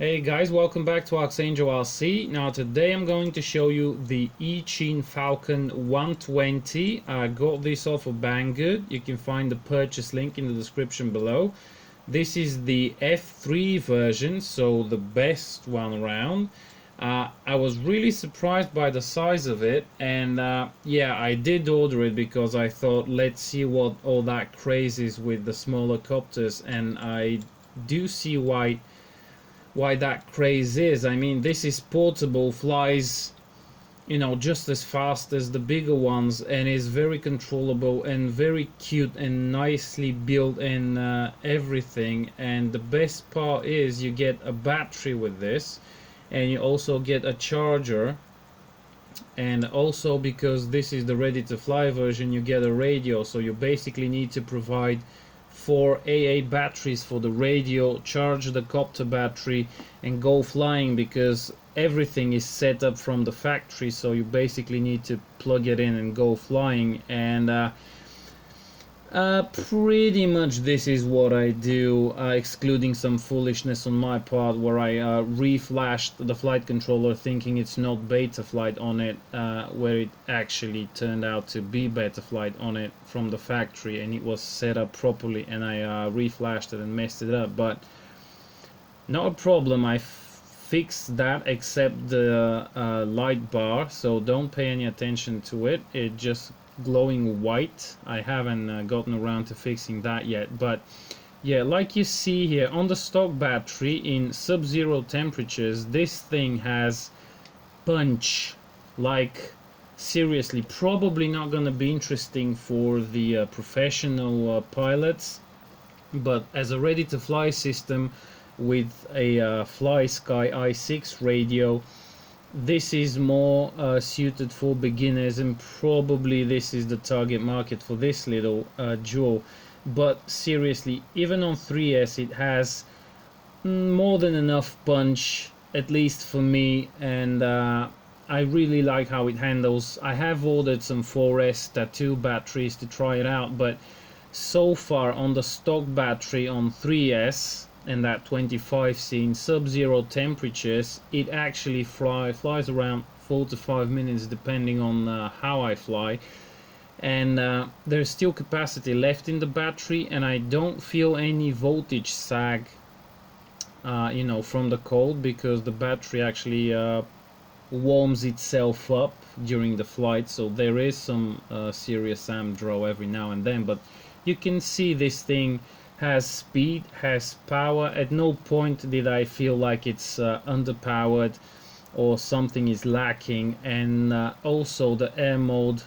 Hey guys, welcome back to ArxangelRC. Now today I'm going to show you the Eachine Falcon 120. I got this off of Banggood. You can find the purchase link in the description below. This is the F3 version, so the best one around. I was really surprised by the size of it, and yeah, I did order it because I thought, let's see what all that craze is with the smaller copters, and I do see why that craze is. I mean, this is portable, flies, you know, just as fast as the bigger ones, and is very controllable and very cute and nicely built and everything. And the best part is you get a battery with this, and you also get a charger. And also, because this is the ready to fly version, you get a radio, so you basically need to provide 4 AA batteries for the radio, charge the copter battery and go flying, because everything is set up from the factory, so you basically need to plug it in and go flying. And pretty much this is what I do, excluding some foolishness on my part where I reflashed the flight controller thinking it's not beta flight on it, where it actually turned out to be beta flight on it from the factory, and it was set up properly, and I reflashed it and messed it up. But not a problem, I fixed that, except the light bar, so don't pay any attention to it. It just glowing white. I haven't gotten around to fixing that yet. But yeah, like you see here on the stock battery in sub-zero temperatures, this thing has punch. Like, seriously, probably not gonna be interesting for the professional pilots, but as a ready to fly system with a FlySky i6 radio, this is more suited for beginners, and probably this is the target market for this little jewel. But seriously, even on 3S it has more than enough punch, at least for me, and I really like how it handles. I have ordered some 4S tattoo batteries to try it out, but so far on the stock battery on 3S and that 25C in sub-zero temperatures, it actually flies around 4 to 5 minutes depending on how I fly, and there's still capacity left in the battery, and I don't feel any voltage sag, you know, from the cold, because the battery actually warms itself up during the flight, so there is some serious amp draw every now and then. But you can see this thing has speed, has power. At no point did I feel like it's underpowered or something is lacking. And also the air mode,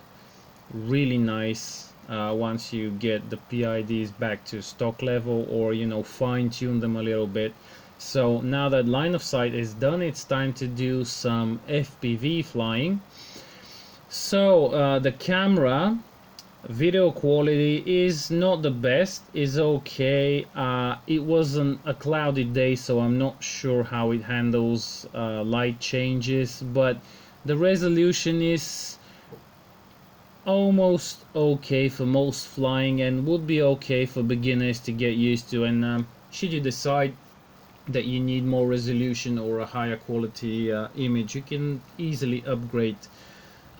really nice once you get the PIDs back to stock level, or, you know, fine-tune them a little bit. So now that line of sight is done, it's time to do some FPV flying. So the camera video quality is not the best, is okay. It wasn't a cloudy day, so I'm not sure how it handles light changes, but the resolution is almost okay for most flying, and would be okay for beginners to get used to. And should you decide that you need more resolution or a higher quality image, you can easily upgrade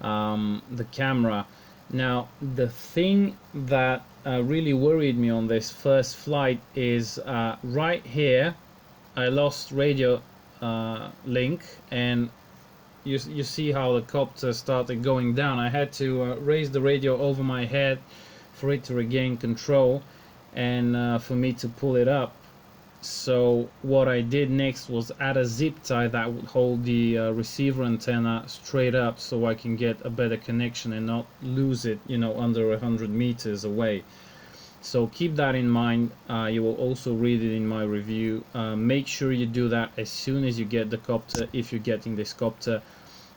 the camera. Now, the thing that really worried me on this first flight is right here I lost radio link, and you see how the copter started going down. I had to raise the radio over my head for it to regain control, and for me to pull it up. So what I did next was add a zip tie that would hold the receiver antenna straight up, so I can get a better connection and not lose it, you know, under 100 meters away. So keep that in mind. You will also read it in my review. Make sure you do that as soon as you get the copter, if you're getting this copter,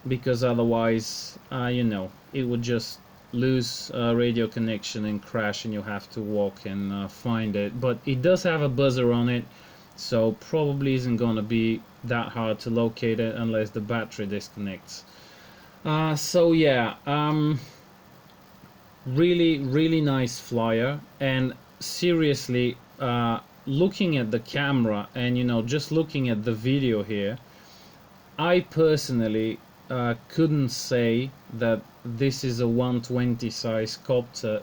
because otherwise, you know, it would just lose radio connection and crash, and you have to walk and find it. But it does have a buzzer on it, so probably isn't gonna be that hard to locate it unless the battery disconnects. So yeah, really nice flyer, and seriously, looking at the camera and, you know, just looking at the video here, I personally couldn't say that this is a 120 size copter.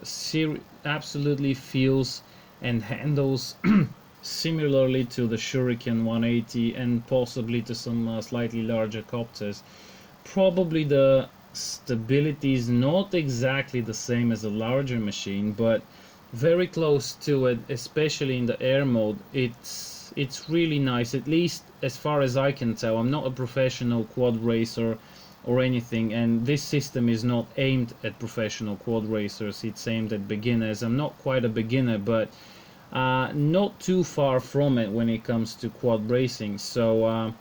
Absolutely feels and handles similarly to the Shuriken 180 and possibly to some slightly larger copters. Probably the stability is not exactly the same as a larger machine, but very close to it, especially in the air mode. It's really nice, at least as far as I can tell. I'm not a professional quad racer or anything, and this system is not aimed at professional quad racers, it's aimed at beginners. I'm not quite a beginner, but not too far from it when it comes to quad racing. So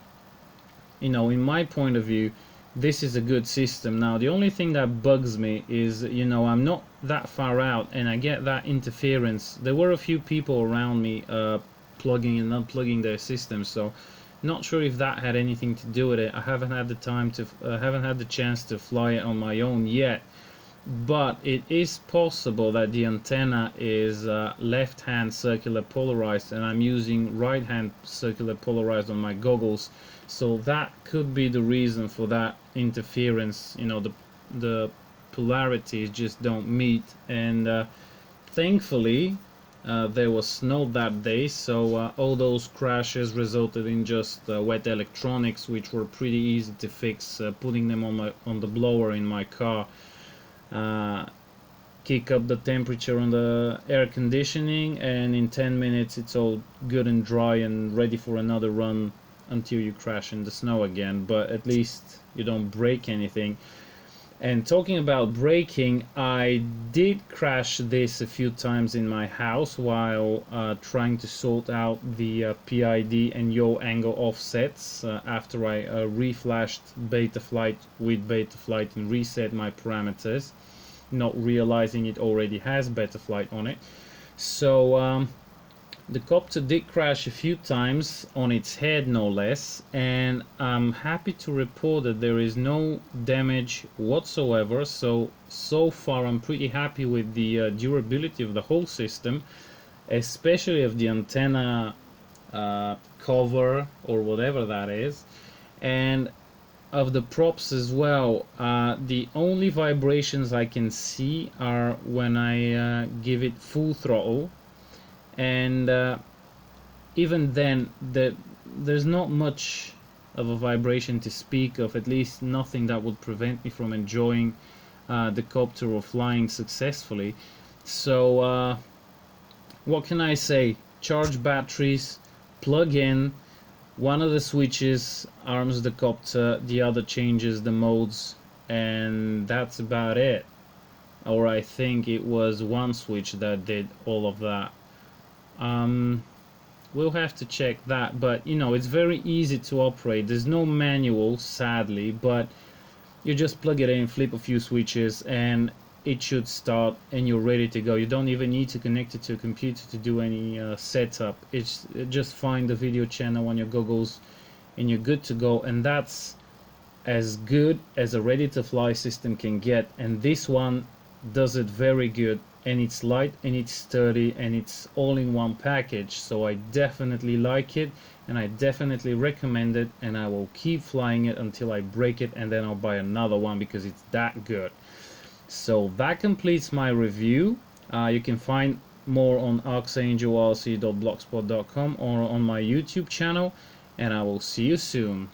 you know, in my point of view, this is a good system. Now the only thing that bugs me is, you know, I'm not that far out and I get that interference. There were a few people around me plugging and unplugging their systems, so not sure if that had anything to do with it. I haven't had the time to haven't had the chance to fly it on my own yet, but it is possible that the antenna is left hand circular polarized and I'm using right hand circular polarized on my goggles, so that could be the reason for that interference. You know, the polarities just don't meet, and thankfully there was snow that day, so all those crashes resulted in just wet electronics, which were pretty easy to fix. Putting them on the blower in my car, kick up the temperature on the air conditioning, and in 10 minutes it's all good and dry and ready for another run until you crash in the snow again. But at least you don't break anything. And talking about braking, I did crash this a few times in my house while trying to sort out the PID and yaw angle offsets after I reflashed Betaflight with Betaflight and reset my parameters, not realizing it already has Betaflight on it. So the copter did crash a few times on its head, no less, and I'm happy to report that there is no damage whatsoever. So far I'm pretty happy with the durability of the whole system, especially of the antenna cover or whatever that is, and of the props as well. The only vibrations I can see are when I give it full throttle, and even then there's not much of a vibration to speak of, at least nothing that would prevent me from enjoying the copter or flying successfully. So what can I say? Charge batteries, plug in, one of the switches arms the copter, the other changes the modes, and that's about it. Or I think it was one switch that did all of that. We'll have to check that, but you know, it's very easy to operate. There's no manual, sadly, but you just plug it in, flip a few switches, and it should start and you're ready to go. You don't even need to connect it to a computer to do any setup. It's just find the video channel on your goggles and you're good to go, and that's as good as a ready to fly system can get. And this one does it very good, and it's light and it's sturdy and it's all in one package. So I definitely like it and I definitely recommend it, and I will keep flying it until I break it, and then I'll buy another one because it's that good. So that completes my review. You can find more on ArxangelRC.blogspot.com or on my YouTube channel, and I will see you soon.